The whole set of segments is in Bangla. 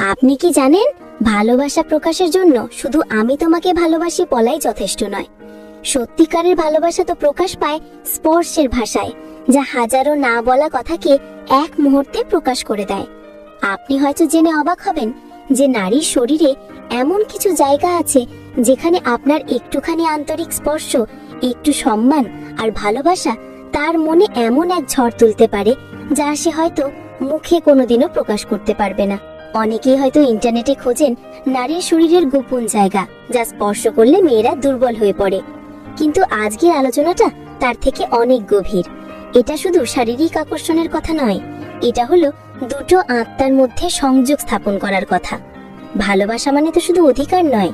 আপনি কি জানেন, ভালোবাসা প্রকাশের জন্য শুধু আমি তোমাকে ভালোবাসি বলাই যথেষ্ট নয়। সত্যিকারের ভালোবাসা তো প্রকাশ পায় স্পর্শের ভাষায়, যা হাজারো না বলা কথাকে এক মুহূর্তে প্রকাশ করে দেয়। আপনি হয়তো জেনে অবাক হবেন যে নারীর শরীরে এমন কিছু জায়গা আছে যেখানে আপনার একটুখানি আন্তরিক স্পর্শ, একটু সম্মান আর ভালোবাসা তার মনে এমন এক ঝড় তুলতে পারে যা সে হয়তো মুখে কোনোদিনও প্রকাশ করতে পারবে না। অনেকেই হয়তো ইন্টারনেটে খোঁজেন নারীর শরীরের গোপন জায়গা, যা স্পর্শ করলে মেয়েরা দুর্বল হয়ে পড়ে। কিন্তু আজকের আলোচনাটা তার থেকে অনেক গভীর। এটা শুধু শারীরিক আকর্ষণের কথা নয়, এটা হলো দুটো আত্মার মধ্যে সংযোগ স্থাপন করার কথা। ভালোবাসা মানে তো শুধু অধিকার নয়,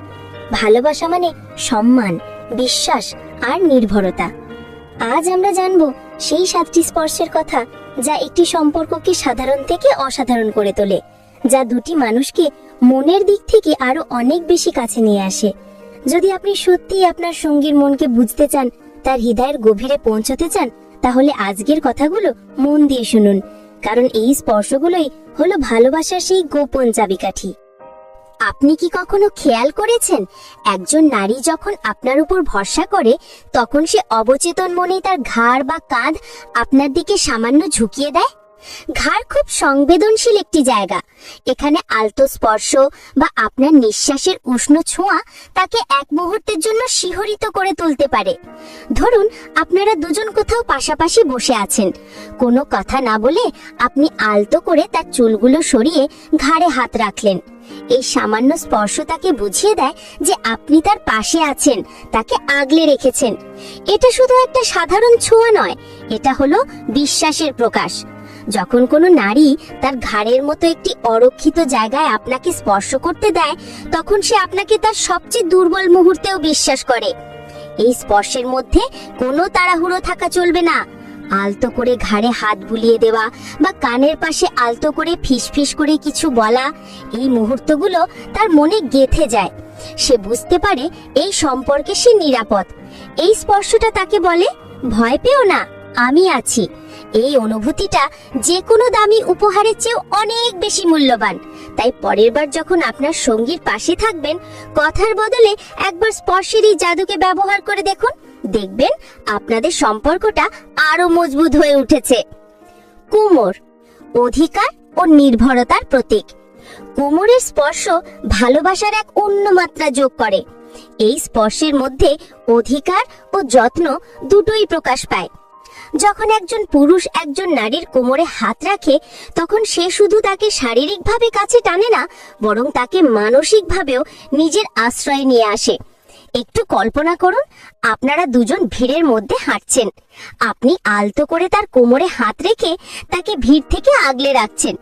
ভালোবাসা মানে সম্মান, বিশ্বাস আর নির্ভরতা। আজ আমরা জানবো সেই 7টি স্পর্শের কথা যা একটি সম্পর্ককে সাধারণ থেকে অসাধারণ করে তোলে, যা দুটি মানুষকে মনের দিক থেকে আরো অনেক বেশি কাছে নিয়ে আসে। যদি আপনি সত্যিই আপনার সঙ্গীর মনকে বুঝতে চান, তার হৃদয়ের গভীরে পৌঁছতে চান, তাহলে আজকের কথাগুলো মন দিয়ে শুনুন, কারণ এই স্পর্শগুলোই হলো ভালোবাসার সেই গোপন চাবিকাঠি। আপনি কি কখনো খেয়াল করেছেন, একজন নারী যখন আপনার উপর ভরসা করে তখন সে অবচেতন মনেই তার ঘাড় বা কাঁধ আপনার দিকে সামান্য ঝুঁকিয়ে দেয়? ঘাড় খুব সংবেদনশীল একটি জায়গা। এখানে আলতো স্পর্শ বা আপনার নিঃশ্বাসের উষ্ণ ছোঁয়া তাকে এক মুহূর্তের জন্য শিহরিত করে তুলতে পারে। ধরুন আপনারা দুজন কোথাও পাশাপাশি বসে আছেন, কোনো কথা না বলে আপনি আলতো করে তার চুলগুলো সরিয়ে ঘাড়ে হাত রাখলেন। এই সামান্য স্পর্শ তাকে বুঝিয়ে দেয় যে আপনি তার পাশে আছেন, তাকে আগলে রেখেছেন। এটা শুধু একটা সাধারণ ছোঁয়া নয়, এটা হলো বিশ্বাসের প্রকাশ। যখন কোনো নারী তার ঘাড়ের মতো একটি অরক্ষিত জায়গায় আপনাকে স্পর্শ করতে দেয়, তখন সে আপনাকে তার সবচেয়ে দুর্বল মুহূর্তেও বিশ্বাস করে। এই স্পর্শের মধ্যে কোনো তাড়াহুড়ো থাকা চলবে না। আলতো করে ঘাড়ে হাত বুলিয়ে দেওয়া বা কানের পাশে আলতো করে ফিসফিস করে কিছু বলা, এই মুহূর্তগুলো তার মনে গেঁথে যায়। সে বুঝতে পারে এই সম্পর্কে সে নিরাপদ। এই স্পর্শটা তাকে বলে, ভয় পেও না, আমি আছি। এই অনুভূতিটা যে কোনো দামি উপহারের চেয়েও অনেক বেশি মূল্যবান। তাই পরের বার যখন আপনার সঙ্গীর পাশে থাকবেন, কথার বদলে একবার স্পর্শের এই জাদুকে ব্যবহার করে দেখুন, দেখবেন আপনাদের সম্পর্কটা আরো মজবুত হয়ে উঠেছে। কোমর, অধিকার ও নির্ভরতার প্রতীক। কোমরের স্পর্শ ভালোবাসার এক অন্য মাত্রা যোগ করে। এই স্পর্শের মধ্যে অধিকার ও যত্ন দুটোই প্রকাশ পায়। যখন একজন পুরুষ একজন নারীর কোমরে হাত রাখে, তখন সে শুধু তাকে শারীরিকভাবে কাছে টানে না, বরং তাকে মানসিকভাবেও নিজের আশ্রয়ে নিয়ে আসে। একটু কল্পনা করুন, আপনারা দুজন ভিড়ের মধ্যে হাঁটছেন। আপনি আলতো করে তার কোমরে হাত রেখে তাকে ভিড় থেকে আগলে রাখছেন।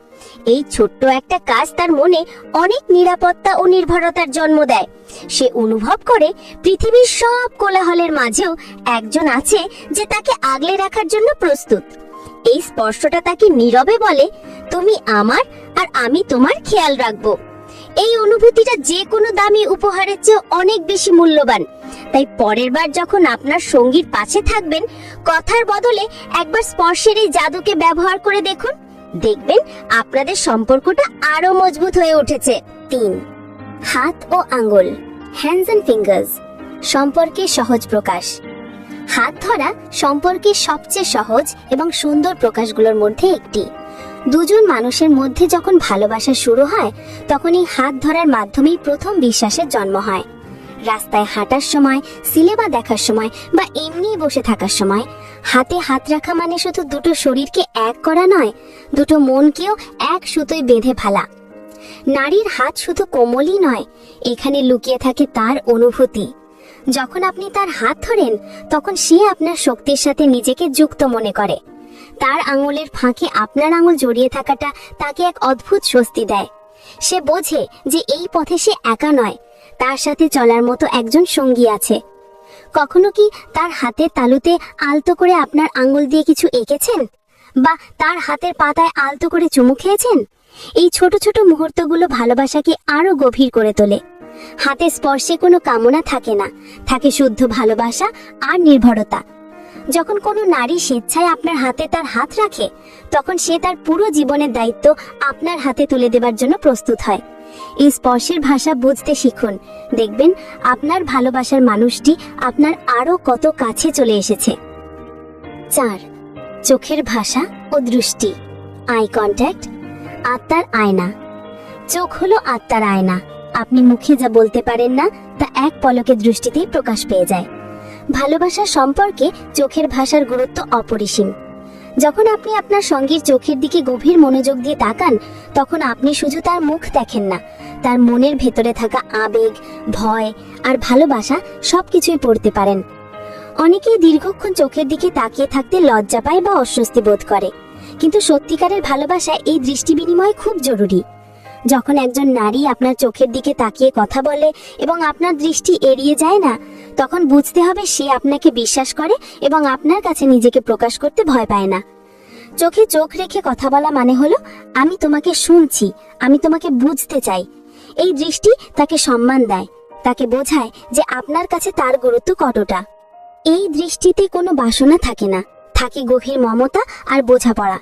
এই ছোট্ট একটা কাজ তার মনে অনেক নিরাপত্তা ও নির্ভরতার জন্ম দেয়। সে অনুভব করে পৃথিবীর সব কোলাহলের মাঝেও একজন আছে যে তাকে আগলে রাখার জন্য প্রস্তুত। এই স্পর্শটা তাকে নীরবে বলে, তুমি আমার আর আমি তোমার খেয়াল রাখবো। এই অনুভূতিটা যে কোনো দামি উপহারের চেয়ে অনেক বেশি মূল্যবান। তাই পরের বার যখন আপনার সঙ্গীর পাশে থাকবেন, কথার বদলে একবার স্পর্শের এই জাদুকে ব্যবহার করে দেখুন, দেখবেন আপনাদের সম্পর্কটা আরো মজবুত হয়ে উঠেছে। 3. হাত ও আঙ্গুল, হ্যান্ডস এন্ড ফিঙ্গার্স। সম্পর্কের সহজ প্রকাশ। হাত ধরা সম্পর্কের সবচেয়ে সহজ এবং সুন্দর প্রকাশগুলোর মধ্যে একটি। দুজন মানুষের মধ্যে যখন ভালোবাসা শুরু হয়, তখন এই হাত ধরার মাধ্যমেই প্রথম বিশ্বাসের জন্ম হয়। রাস্তায় হাঁটার সময়, সিনেমা দেখার সময় বা এমনি বসে থাকার সময় হাতে হাত রাখা মানে শুধু দুটো শরীরকে এক করা নয়, দুটো মনকেও এক সুতোয় বেঁধে ফেলা। নারীর হাত শুধু কোমলই নয়, এখানে লুকিয়ে থাকে তার অনুভূতি। যখন আপনি তার হাত ধরেন, তখন সে আপনার শক্তির সাথে নিজেকে যুক্ত মনে করে। তার আঙুলের ফাঁকে আপনার আঙুল জড়িয়ে থাকাটা তাকে এক অদ্ভুত স্বস্তি দেয়। সে বোঝে যে এই পথে সে একা নয়, তার সাথে চলার মতো একজন সঙ্গী আছে। কখনো কি তার হাতের তালুতে আলতো করে আপনার আঙুল দিয়ে কিছু এঁকেছেন, বা তার হাতের পাতায় আলতো করে চুমু খেয়েছেন? এই ছোট ছোট মুহূর্তগুলো ভালোবাসাকে আরো গভীর করে তোলে। হাতে স্পর্শে কোনো কামনা থাকে না, থাকে শুদ্ধ ভালোবাসা আর নির্ভরতা। যখন কোনো নারী স্বেচ্ছায় আপনার হাতে তার হাত রাখে, তখন সে তার পুরো জীবনের দায়িত্ব আপনার হাতে তুলে দেবার জন্য প্রস্তুত হয়। এই স্পর্শের ভাষা বুঝতে শিখুন, দেখবেন আপনার ভালোবাসার মানুষটি আপনার আরো কত কাছে চলে এসেছে। 4. চোখের ভাষা ও দৃষ্টি। আই কন্ট্যাক্ট, আত্মার আয়না। চোখ হলো আত্মার আয়না। আপনি মুখে যা বলতে পারেন না, তা এক পলকে দৃষ্টিতেই প্রকাশ পেয়ে যায়। ভালোবাসার সম্পর্কে চোখের ভাষার গুরুত্ব অপরিসীম। যখন আপনি আপনার সঙ্গীর চোখের দিকে গভীর মনোযোগ দিয়ে তাকান, তখন আপনি শুধু তার মুখ দেখেন না, তার মনের ভেতরে থাকা আবেগ, ভয় আর ভালোবাসা সবকিছুই পড়তে পারেন। অনেকেই দীর্ঘক্ষণ চোখের দিকে তাকিয়ে থাকতে লজ্জা পায় বা অস্বস্তি বোধ করে, কিন্তু সত্যিকারের ভালোবাসায় এই দৃষ্টি বিনিময় খুব জরুরি। যখন একজন নারী আপনার চোখের দিকে তাকিয়ে কথা বলে এবং আপনার দৃষ্টি এড়িয়ে যায় না, তখন বুঝতে হবে সে আপনাকে বিশ্বাস করে এবং আপনার কাছে নিজেকে প্রকাশ করতে ভয় পায় না। চোখে চোখ রেখে কথা বলা মানে হলো আমি তোমাকে শুনছি, আমি তোমাকে বুঝতে চাই। এই দৃষ্টি তাকে সম্মান দেয়, তাকে বোঝায় যে আপনার কাছে তার গুরুত্ব কতটা। এই দৃষ্টিতে কোনো বাসনা থাকে না, থাকে গভীর মমতা আর বোঝাপড়া।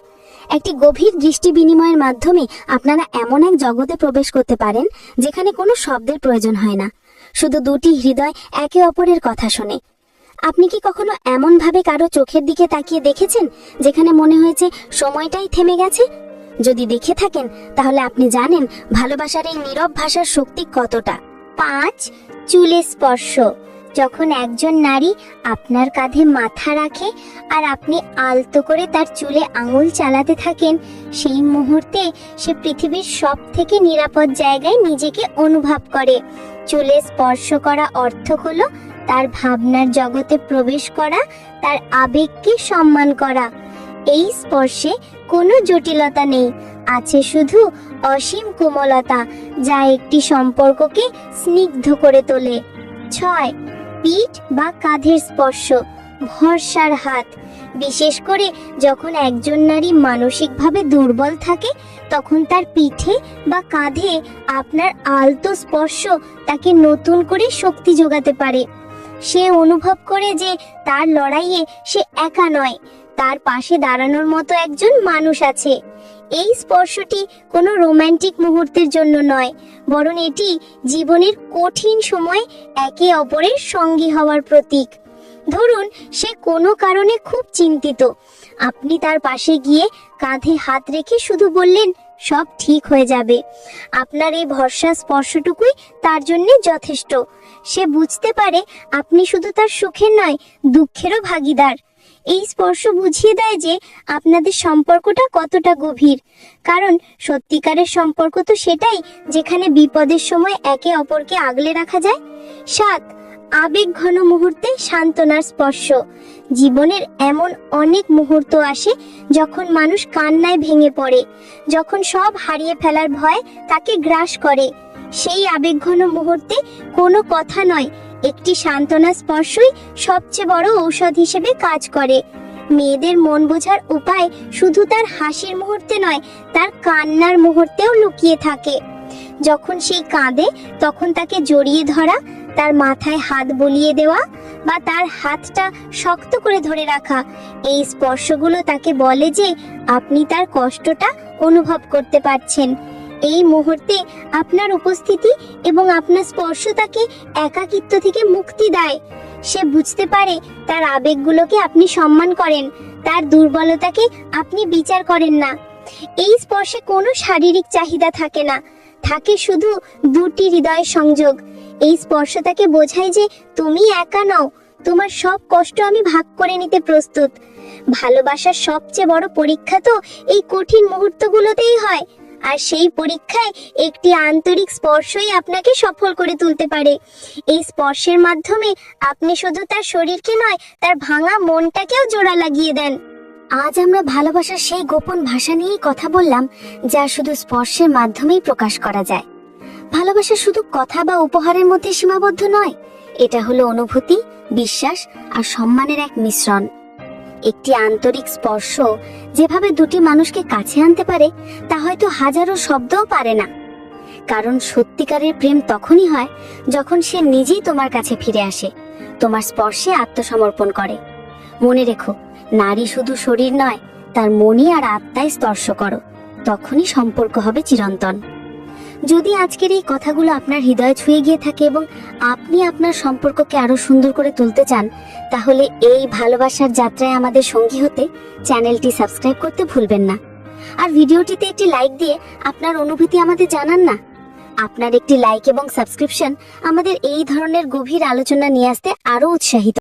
একটি গভীর দৃষ্টি বিনিময়ের মাধ্যমে আপনারা এমন এক জগতে প্রবেশ করতে পারেন যেখানে কোনো শব্দের প্রয়োজন হয় না, শুধু দুটি হৃদয় একে অপরের কথা শোনে। আপনি কি কখনো এমন ভাবে কারো চোখের দিকে তাকিয়ে দেখেছেন যেখানে মনে হয়েছে সময়টাই থেমে গেছে? যদি দেখে থাকেন, তাহলে আপনি জানেন ভালোবাসার এই নীরব ভাষার শক্তি কতটা। 5. চুলের স্পর্শ। যখন একজন নারী আপনার কাঁধে মাথা রাখে আর আপনি আলতো করে তার চুলে আঙুল চালাতে থাকেন, সেই মুহূর্তে সে পৃথিবীর সবথেকে নিরাপদ জায়গায় নিজেকে অনুভব করে। চুলে স্পর্শ করা অর্থ হলো তার ভাবনার জগতে প্রবেশ করা, তার আবেগকে সম্মান করা। এই স্পর্শে কোনো জটিলতা নেই, আছে শুধু অসীম কোমলতা, যা একটি সম্পর্ককে স্নিগ্ধ করে তোলে। 6. পিঠ বা কাঁধের স্পর্শ। ভরসার হাত। বিশেষ করে যখন একজন নারী মানসিকভাবে দুর্বল থাকে, তখন তার পিঠে বা কাঁধে আপনার আলতো স্পর্শ তাকে নতুন করে শক্তি যোগাতে পারে। সে অনুভব করে যে তার লড়াইয়ে সে একা নয়, তার পাশে দাঁড়ানোর মতো একজন মানুষ আছে। এই স্পর্শটি কোনো রোমান্টিক মুহূর্তের জন্য নয়, বরং এটি জীবনের কঠিন সময় একে অপরের সঙ্গী হওয়ার প্রতীক। ধরুন সে কোনো কারণে খুব চিন্তিত, আপনি তার পাশে গিয়ে কাঁধে হাত রেখে শুধু বললেন সব ঠিক হয়ে যাবে। আপনার এই ভরসা স্পর্শটুকুই তার জন্য যথেষ্ট। সে বুঝতে পারে আপনি শুধু তার সুখের নয়, দুঃখেরও ভাগীদার। এই স্পর্শ বুঝিয়ে দেয় যে আপনাদের সম্পর্কটা কতটা গভীর, কারণ সত্যিকারের সম্পর্ক তো সেটাই যেখানে বিপদের সময় একে অপরকে আগলে রাখা যায়। 7. আবেগ ঘন মুহূর্তে সান্ত্বনার স্পর্শ। জীবনের এমন অনেক মুহূর্ত আসে যখন মানুষ কান্নায় ভেঙে পড়ে, যখন সব হারিয়ে ফেলার ভয় তাকে গ্রাস করে। সেই আবেগঘন মুহূর্তে কোনো কথা নয়, একটি সান্ত্বনা স্পর্শই সবচেয়ে বড় ঔষধ হিসেবে কাজ করে। মেয়েদের মন বোঝার উপায় শুধু তার হাসির মুহূর্তে নয়, তার কান্নার মুহূর্তেও লুকিয়ে থাকে। যখন সেই কাঁদে, তখন তাকে জড়িয়ে ধরা, তার মাথায় হাত বুলিয়ে দেওয়া বা তার হাতটা শক্ত করে ধরে রাখা, এই স্পর্শগুলো তাকে বলে যে আপনি তার কষ্টটা অনুভব করতে পারছেন। এই মুহূর্তে আপনার উপস্থিতি এবং আপনার স্পর্শ তাকে একাকিত্ব থেকে মুক্তি দেয়। সে বুঝতে পারে তার আবেগগুলোকে আপনি সম্মান করেন, তার দুর্বলতাকে আপনি বিচার করেন না। এই স্পর্শে কোনো শারীরিক চাহিদা থাকে না, থাকে শুধু দুটি হৃদয়ের সংযোগ। এই স্পর্শ তাকে বোঝায় যে তুমি একা নও, তোমার সব কষ্ট আমি ভাগ করে নিতে প্রস্তুত। ভালোবাসার সবচেয়ে বড় পরীক্ষা তো এই কঠিন মুহূর্তগুলোতেই হয়, আর সেই পরীক্ষায় একটি আন্তরিক স্পর্শই আপনাকে সফল করে তুলতে পারে। এই স্পর্শের মাধ্যমে আপনি শুধু তার শরীরকে নয়, তার ভাঙা মনটাকেও জোড়া লাগিয়ে দেন। আজ আমরা ভালোবাসার সেই গোপন ভাষা নিয়েই কথা বললাম, যা শুধু স্পর্শের মাধ্যমেই প্রকাশ করা যায়। ভালোবাসা শুধু কথা বা উপহারের মধ্যে সীমাবদ্ধ নয়, এটা হলো অনুভূতি, বিশ্বাস আর সম্মানের এক মিশ্রণ। একটি আন্তরিক স্পর্শ যেভাবে দুটি মানুষকে কাছে আনতে পারে, তা হয়তো হাজারো শব্দও পারে না। কারণ সত্যিকারের প্রেম তখনই হয় যখন সে নিজেই তোমার কাছে ফিরে আসে, তোমার স্পর্শে আত্মসমর্পণ করে। মনে রেখো, নারী শুধু শরীর নয়, তার মনই আর আত্মায় স্পর্শ করো, তখনই সম্পর্ক হবে চিরন্তন। যদি আজকের এই কথাগুলো আপনার হৃদয়ে ছুঁয়ে গিয়ে থাকে এবং আপনি আপনার সম্পর্ককে আরো সুন্দর করে তুলতে চান, তাহলে এই ভালোবাসার যাত্রায় আমাদের সঙ্গী হতে চ্যানেলটি সাবস্ক্রাইব করতে ভুলবেন না। আর ভিডিওটিতে একটি লাইক দিয়ে আপনার অনুভূতি আমাদের জানান না। আপনার একটি লাইক এবং সাবস্ক্রিপশন আমাদের এই ধরনের গভীর আলোচনা নিয়ে আসতে আরো উৎসাহিত